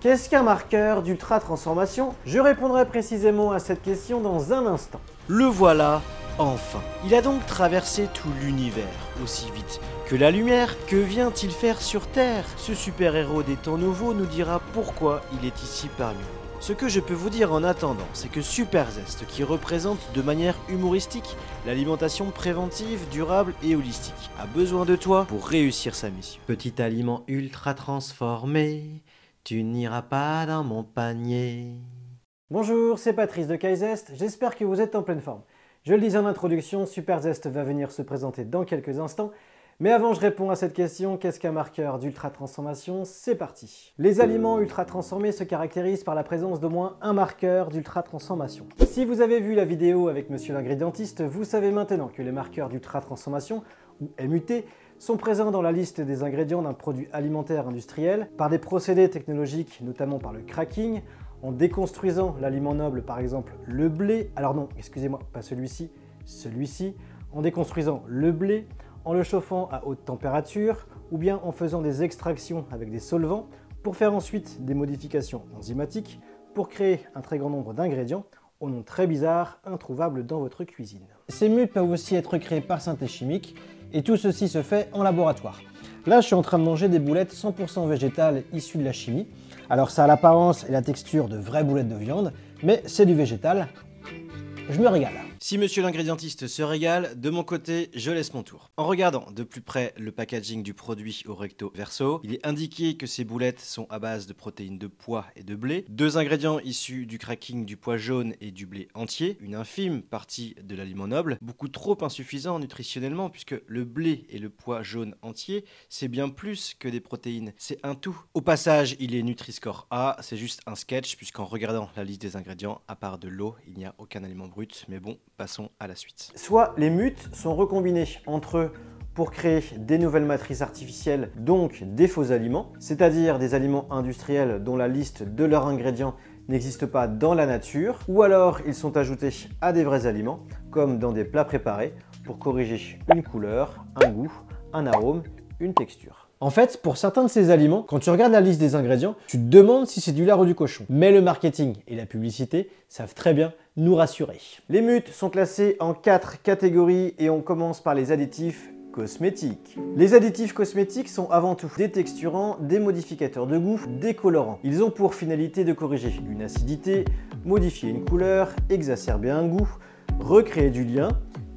Qu'est-ce qu'un marqueur d'ultra transformation? Je répondrai précisément à cette question dans un instant. Le voilà, enfin. Il a donc traversé tout l'univers aussi vite que la lumière. Que vient-il faire sur Terre? Ce super-héros des temps nouveaux nous dira pourquoi il est ici parmi nous. Ce que je peux vous dire en attendant, c'est que Super Zest, qui représente de manière humoristique l'alimentation préventive, durable et holistique, a besoin de toi pour réussir sa mission. Petit aliment ultra transformé, tu n'iras pas dans mon panier. Bonjour, c'est Patrice de Kaizest, j'espère que vous êtes en pleine forme. Je le disais en introduction, Super Zest va venir se présenter dans quelques instants. Mais avant, je réponds à cette question, qu'est-ce qu'un marqueur d'ultra transformation? C'est parti. Les aliments ultra transformés se caractérisent par la présence d'au moins un marqueur d'ultra transformation. Si vous avez vu la vidéo avec Monsieur l'ingrédientiste, vous savez maintenant que les marqueurs d'ultra transformation, ou MUT, sont présents dans la liste des ingrédients d'un produit alimentaire industriel par des procédés technologiques, notamment par le cracking, en déconstruisant l'aliment noble, par exemple le blé, alors non, excusez-moi, pas celui-ci, celui-ci, en déconstruisant le blé, en le chauffant à haute température ou bien en faisant des extractions avec des solvants pour faire ensuite des modifications enzymatiques pour créer un très grand nombre d'ingrédients au nom très bizarre, introuvables dans votre cuisine. Ces MUT peuvent aussi être créés par synthèse chimique et tout ceci se fait en laboratoire. Là, je suis en train de manger des boulettes 100% végétales issues de la chimie. Alors ça a l'apparence et la texture de vraies boulettes de viande, mais c'est du végétal. Je me régale. Si Monsieur l'ingrédientiste se régale, de mon côté, je laisse mon tour. En regardant de plus près le packaging du produit au recto verso, il est indiqué que ces boulettes sont à base de protéines de pois et de blé, deux ingrédients issus du cracking du pois jaune et du blé entier, une infime partie de l'aliment noble, beaucoup trop insuffisant nutritionnellement puisque le blé et le pois jaune entier, c'est bien plus que des protéines, c'est un tout. Au passage, il est Nutri-Score A, c'est juste un sketch puisqu'en regardant la liste des ingrédients, à part de l'eau, il n'y a aucun aliment brut, mais bon, passons à la suite. Soit les MUT sont recombinés entre eux pour créer des nouvelles matrices artificielles, donc des faux aliments, c'est-à-dire des aliments industriels dont la liste de leurs ingrédients n'existe pas dans la nature, ou alors ils sont ajoutés à des vrais aliments, comme dans des plats préparés, pour corriger une couleur, un goût, un arôme, une texture. En fait, pour certains de ces aliments, quand tu regardes la liste des ingrédients, tu te demandes si c'est du lard ou du cochon. Mais le marketing et la publicité savent très bien nous rassurer. Les MUT sont classés en 4 catégories et on commence par les additifs cosmétiques. Les additifs cosmétiques sont avant tout des texturants, des modificateurs de goût, des colorants. Ils ont pour finalité de corriger une acidité, modifier une couleur, exacerber un goût, recréer du lien,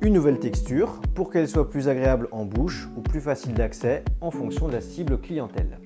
une nouvelle texture pour qu'elle soit plus agréable en bouche ou plus facile d'accès en fonction de la cible clientèle.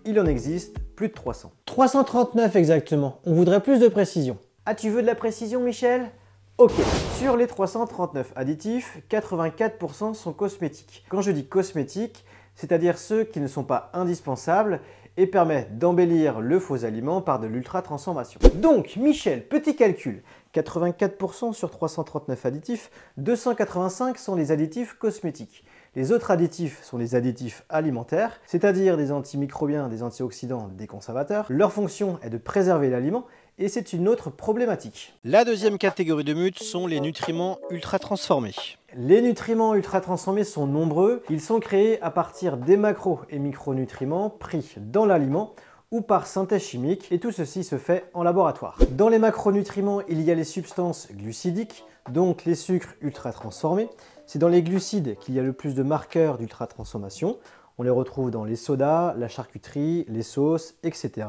Il en existe plus de 300. 339 exactement, on voudrait plus de précision. Ah, tu veux de la précision, Michel? Ok, sur les 339 additifs, 84% sont cosmétiques. Quand je dis cosmétiques, c'est-à-dire ceux qui ne sont pas indispensables et permettent d'embellir le faux aliment par de l'ultra-transformation. Donc, Michel, petit calcul, 84% sur 339 additifs, 285 sont les additifs cosmétiques. Les autres additifs sont les additifs alimentaires, c'est-à-dire des antimicrobiens, des antioxydants, des conservateurs. Leur fonction est de préserver l'aliment et c'est une autre problématique. La deuxième catégorie de MUT sont les nutriments ultra transformés. Les nutriments ultra transformés sont nombreux. Ils sont créés à partir des macros et micronutriments pris dans l'aliment ou par synthèse chimique, et tout ceci se fait en laboratoire. Dans les macronutriments, il y a les substances glucidiques, donc les sucres ultra transformés. C'est dans les glucides qu'il y a le plus de marqueurs d'ultra transformation. On les retrouve dans les sodas, la charcuterie, les sauces, etc.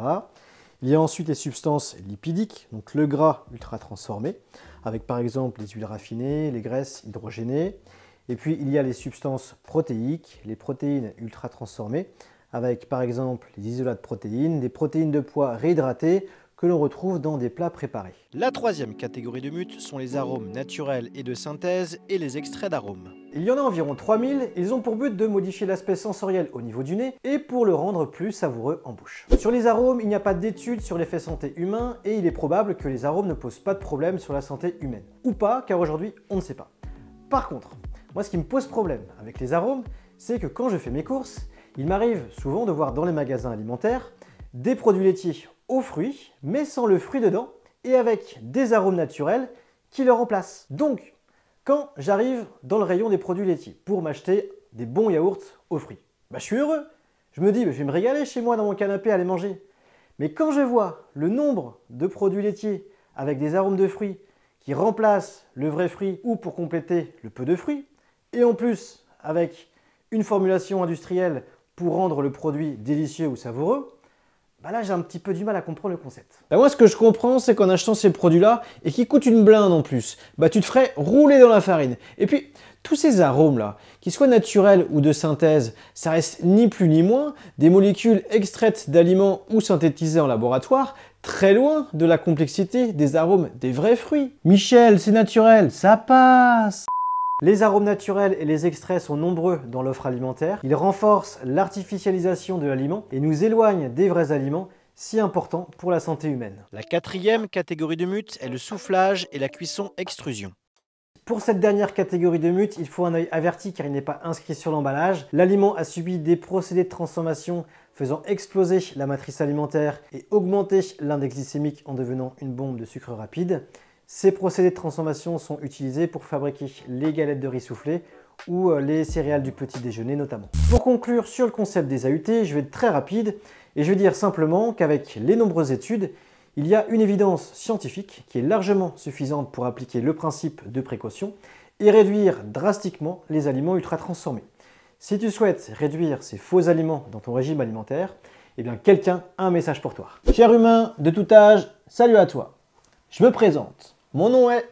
Il y a ensuite les substances lipidiques, donc le gras ultra transformé, avec par exemple les huiles raffinées, les graisses hydrogénées. Et puis il y a les substances protéiques, les protéines ultra transformées, avec par exemple les isolats de protéines, des protéines de pois réhydratées que l'on retrouve dans des plats préparés. La troisième catégorie de MUT sont les arômes naturels et de synthèse et les extraits d'arômes. Il y en a environ 3000, ils ont pour but de modifier l'aspect sensoriel au niveau du nez et pour le rendre plus savoureux en bouche. Sur les arômes, il n'y a pas d'études sur l'effet santé humain et il est probable que les arômes ne posent pas de problème sur la santé humaine. Ou pas, car aujourd'hui, on ne sait pas. Par contre, moi ce qui me pose problème avec les arômes, c'est que quand je fais mes courses, il m'arrive souvent de voir dans les magasins alimentaires des produits laitiers aux fruits, mais sans le fruit dedans et avec des arômes naturels qui le remplacent. Donc, quand j'arrive dans le rayon des produits laitiers pour m'acheter des bons yaourts aux fruits, je suis heureux. Je me dis, je vais me régaler chez moi dans mon canapé à les manger. Mais quand je vois le nombre de produits laitiers avec des arômes de fruits qui remplacent le vrai fruit ou pour compléter le peu de fruits, et en plus avec une formulation industrielle pour rendre le produit délicieux ou savoureux, bah là j'ai un petit peu du mal à comprendre le concept. Bah moi ce que je comprends c'est qu'en achetant ces produits-là, et qui coûtent une blinde en plus, bah tu te ferais rouler dans la farine. Et puis tous ces arômes-là, qu'ils soient naturels ou de synthèse, ça reste ni plus ni moins des molécules extraites d'aliments ou synthétisées en laboratoire, très loin de la complexité des arômes des vrais fruits. Michel, c'est naturel, ça passe! Les arômes naturels et les extraits sont nombreux dans l'offre alimentaire. Ils renforcent l'artificialisation de l'aliment et nous éloignent des vrais aliments si importants pour la santé humaine. La quatrième catégorie de mute est le soufflage et la cuisson-extrusion. Pour cette dernière catégorie de mute, il faut un œil averti car il n'est pas inscrit sur l'emballage. L'aliment a subi des procédés de transformation faisant exploser la matrice alimentaire et augmenter l'index glycémique en devenant une bombe de sucre rapide. Ces procédés de transformation sont utilisés pour fabriquer les galettes de riz soufflé ou les céréales du petit déjeuner notamment. Pour conclure sur le concept des AUT, je vais être très rapide et je vais dire simplement qu'avec les nombreuses études, il y a une évidence scientifique qui est largement suffisante pour appliquer le principe de précaution et réduire drastiquement les aliments ultra transformés. Si tu souhaites réduire ces faux aliments dans ton régime alimentaire, eh bien quelqu'un a un message pour toi. Cher humain de tout âge, salut à toi. Je me présente. Mon nom est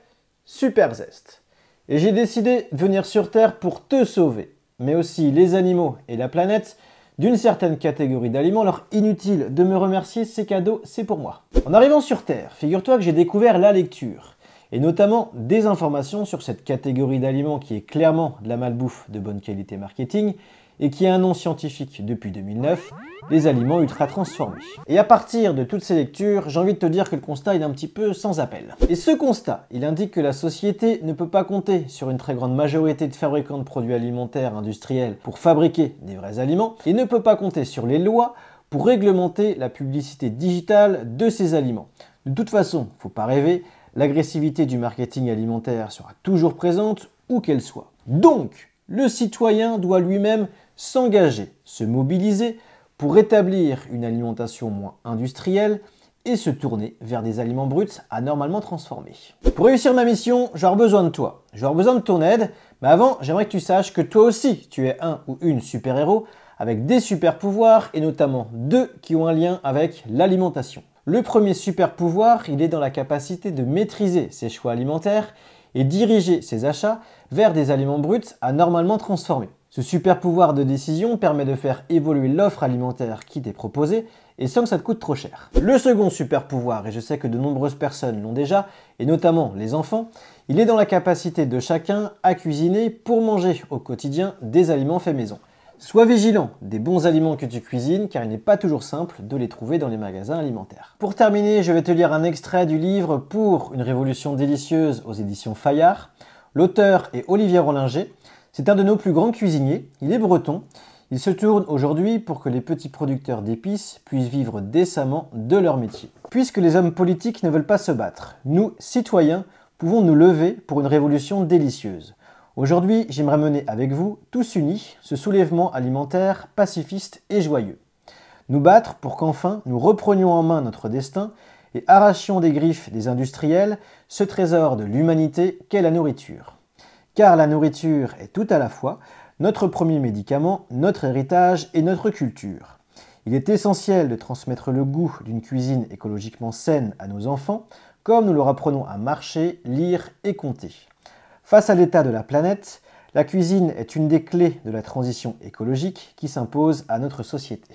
Superzest et j'ai décidé de venir sur Terre pour te sauver, mais aussi les animaux et la planète d'une certaine catégorie d'aliments. Alors inutile de me remercier, ces cadeaux, c'est pour moi. En arrivant sur Terre, figure-toi que j'ai découvert la lecture et notamment des informations sur cette catégorie d'aliments qui est clairement de la malbouffe de bonne qualité marketing et qui a un nom scientifique depuis 2009, les aliments ultra transformés. Et à partir de toutes ces lectures, j'ai envie de te dire que le constat est un petit peu sans appel. Et ce constat, il indique que la société ne peut pas compter sur une très grande majorité de fabricants de produits alimentaires industriels pour fabriquer des vrais aliments, et ne peut pas compter sur les lois pour réglementer la publicité digitale de ces aliments. De toute façon, faut pas rêver, l'agressivité du marketing alimentaire sera toujours présente, où qu'elle soit. Donc, le citoyen doit lui-même s'engager, se mobiliser pour rétablir une alimentation moins industrielle et se tourner vers des aliments bruts anormalement transformés. Pour réussir ma mission, j'aurai besoin de toi, j'aurai besoin de ton aide, mais avant, j'aimerais que tu saches que toi aussi, tu es un ou une super-héros avec des super-pouvoirs et notamment deux qui ont un lien avec l'alimentation. Le premier super-pouvoir, il est dans la capacité de maîtriser ses choix alimentaires et diriger ses achats vers des aliments bruts anormalement transformés. Ce super pouvoir de décision permet de faire évoluer l'offre alimentaire qui t'est proposée et sans que ça te coûte trop cher. Le second super pouvoir, et je sais que de nombreuses personnes l'ont déjà, et notamment les enfants, il est dans la capacité de chacun à cuisiner pour manger au quotidien des aliments faits maison. Sois vigilant des bons aliments que tu cuisines car il n'est pas toujours simple de les trouver dans les magasins alimentaires. Pour terminer, je vais te lire un extrait du livre Pour une révolution délicieuse aux éditions Fayard. L'auteur est Olivier Rollinger. C'est un de nos plus grands cuisiniers, il est breton. Il se tourne aujourd'hui pour que les petits producteurs d'épices puissent vivre décemment de leur métier. Puisque les hommes politiques ne veulent pas se battre, nous, citoyens, pouvons nous lever pour une révolution délicieuse. Aujourd'hui, j'aimerais mener avec vous, tous unis, ce soulèvement alimentaire pacifiste et joyeux. Nous battre pour qu'enfin nous reprenions en main notre destin et arrachions des griffes des industriels ce trésor de l'humanité qu'est la nourriture. Car la nourriture est tout à la fois notre premier médicament, notre héritage et notre culture. Il est essentiel de transmettre le goût d'une cuisine écologiquement saine à nos enfants, comme nous leur apprenons à marcher, lire et compter. Face à l'état de la planète, la cuisine est une des clés de la transition écologique qui s'impose à notre société.